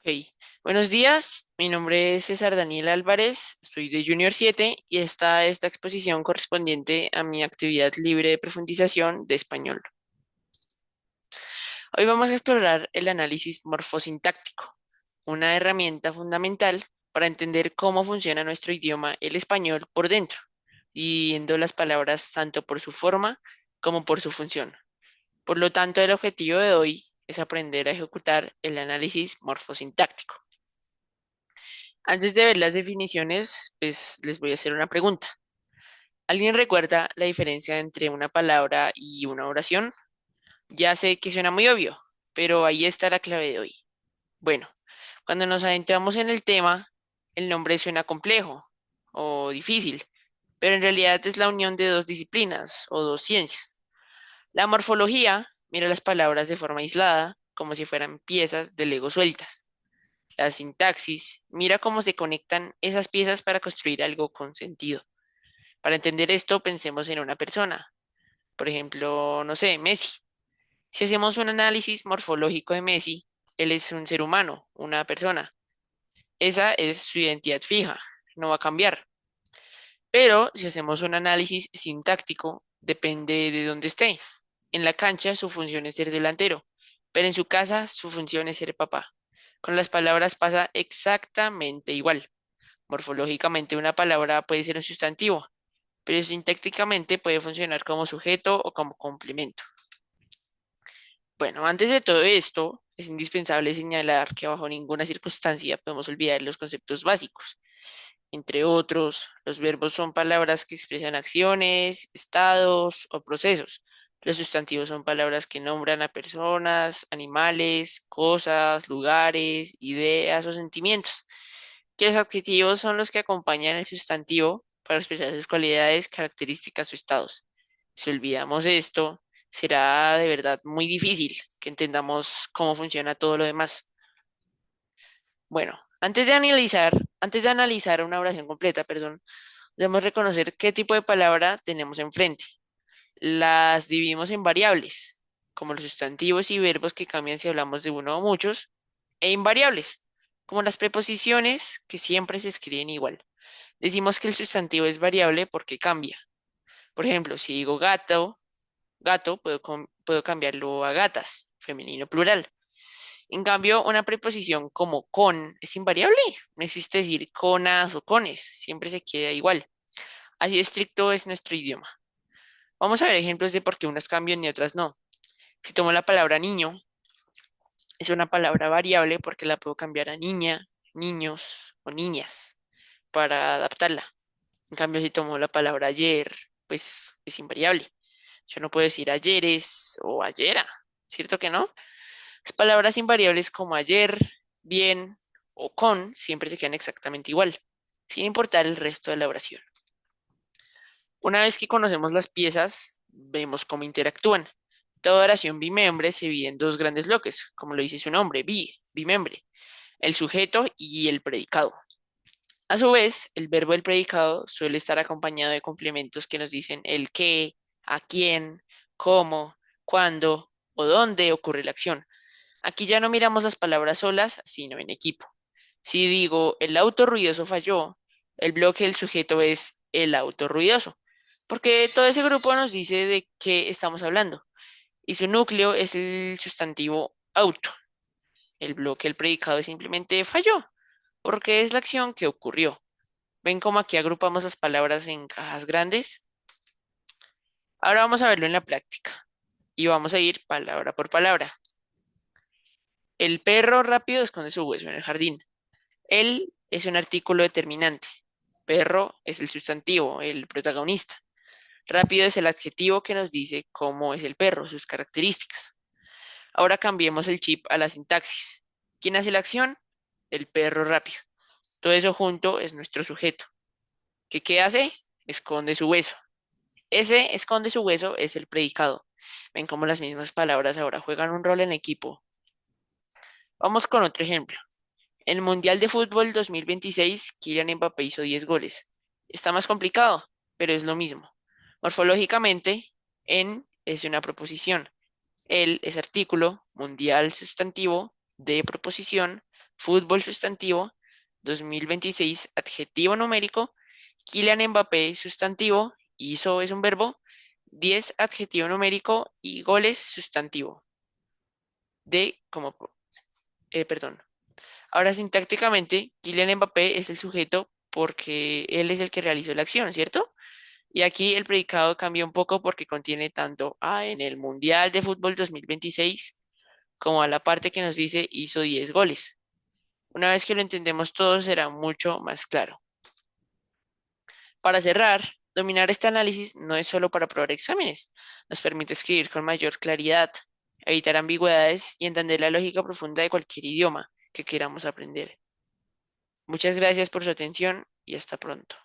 Hey, buenos días, mi nombre es César Daniel Álvarez, soy de Junior 7 y esta exposición correspondiente a mi actividad libre de profundización de español. Hoy vamos a explorar el análisis morfosintáctico, una herramienta fundamental para entender cómo funciona nuestro idioma, el español, por dentro, viendo las palabras tanto por su forma como por su función. Por lo tanto, el objetivo de hoy es aprender a ejecutar el análisis morfosintáctico. Antes de ver las definiciones, pues les voy a hacer una pregunta. ¿Alguien recuerda la diferencia entre una palabra y una oración? Ya sé que suena muy obvio, pero ahí está la clave de hoy. Bueno, cuando nos adentramos en el tema, el nombre suena complejo o difícil, pero en realidad es la unión de dos disciplinas o dos ciencias. La morfología mira las palabras de forma aislada, como si fueran piezas de Lego sueltas. La sintaxis mira cómo se conectan esas piezas para construir algo con sentido. Para entender esto, pensemos en una persona. Por ejemplo, no sé, Messi. Si hacemos un análisis morfológico de Messi, él es un ser humano, una persona. Esa es su identidad fija, no va a cambiar. Pero si hacemos un análisis sintáctico, depende de dónde esté. En la cancha su función es ser delantero, pero en su casa su función es ser papá. Con las palabras pasa exactamente igual. Morfológicamente una palabra puede ser un sustantivo, pero sintácticamente puede funcionar como sujeto o como complemento. Bueno, antes de todo esto, es indispensable señalar que bajo ninguna circunstancia podemos olvidar los conceptos básicos. Entre otros, los verbos son palabras que expresan acciones, estados o procesos. Los sustantivos son palabras que nombran a personas, animales, cosas, lugares, ideas o sentimientos. Que los adjetivos son los que acompañan el sustantivo para expresar sus cualidades, características o estados. Si olvidamos esto, será de verdad muy difícil que entendamos cómo funciona todo lo demás. Bueno, antes de analizar una oración completa, perdón, debemos reconocer qué tipo de palabra tenemos enfrente. Las dividimos en variables, como los sustantivos y verbos que cambian si hablamos de uno o muchos, e invariables, como las preposiciones que siempre se escriben igual. Decimos que el sustantivo es variable porque cambia. Por ejemplo, si digo gato, puedo cambiarlo a gatas, femenino plural. En cambio, una preposición como con es invariable. No existe decir conas o cones, siempre se queda igual. Así de estricto es nuestro idioma. Vamos a ver ejemplos de por qué unas cambian y otras no. Si tomo la palabra niño, es una palabra variable porque la puedo cambiar a niña, niños o niñas para adaptarla. En cambio, si tomo la palabra ayer, pues es invariable. Yo no puedo decir ayeres o ayera, ¿cierto que no? Las palabras invariables como ayer, bien o con siempre se quedan exactamente igual, sin importar el resto de la oración. Una vez que conocemos las piezas, vemos cómo interactúan. Toda oración bimembre se divide en dos grandes bloques, como lo dice su nombre, bimembre, el sujeto y el predicado. A su vez, el verbo del predicado suele estar acompañado de complementos que nos dicen el qué, a quién, cómo, cuándo o dónde ocurre la acción. Aquí ya no miramos las palabras solas, sino en equipo. Si digo el auto ruidoso falló, el bloque del sujeto es el auto ruidoso, porque todo ese grupo nos dice de qué estamos hablando y su núcleo es el sustantivo auto. El bloque del predicado es simplemente falló, porque es la acción que ocurrió. ¿Ven cómo aquí agrupamos las palabras en cajas grandes? Ahora vamos a verlo en la práctica y vamos a ir palabra por palabra. El perro rápido esconde su hueso en el jardín. Él es un artículo determinante. Perro es el sustantivo, el protagonista. Rápido es el adjetivo que nos dice cómo es el perro, sus características. Ahora cambiemos el chip a la sintaxis. ¿Quién hace la acción? El perro rápido. Todo eso junto es nuestro sujeto. ¿Qué hace? Esconde su hueso. Ese esconde su hueso es el predicado. Ven cómo las mismas palabras ahora juegan un rol en equipo. Vamos con otro ejemplo. En el Mundial de Fútbol 2026, Kylian Mbappé hizo 10 goles. Está más complicado, pero es lo mismo. Morfológicamente, en es una proposición. El es artículo, mundial sustantivo, de proposición, Fútbol sustantivo. 2026 adjetivo numérico. Kylian Mbappé sustantivo. Hizo es un verbo. 10 adjetivo numérico y goles sustantivo. De como, perdón. Ahora sintácticamente, Kylian Mbappé es el sujeto porque él es el que realizó la acción, ¿cierto? Y aquí el predicado cambia un poco porque contiene tanto a en el Mundial de Fútbol 2026 como a la parte que nos dice hizo 10 goles. Una vez que lo entendemos todo será mucho más claro. Para cerrar, dominar este análisis no es solo para aprobar exámenes, nos permite escribir con mayor claridad, evitar ambigüedades y entender la lógica profunda de cualquier idioma que queramos aprender. Muchas gracias por su atención y hasta pronto.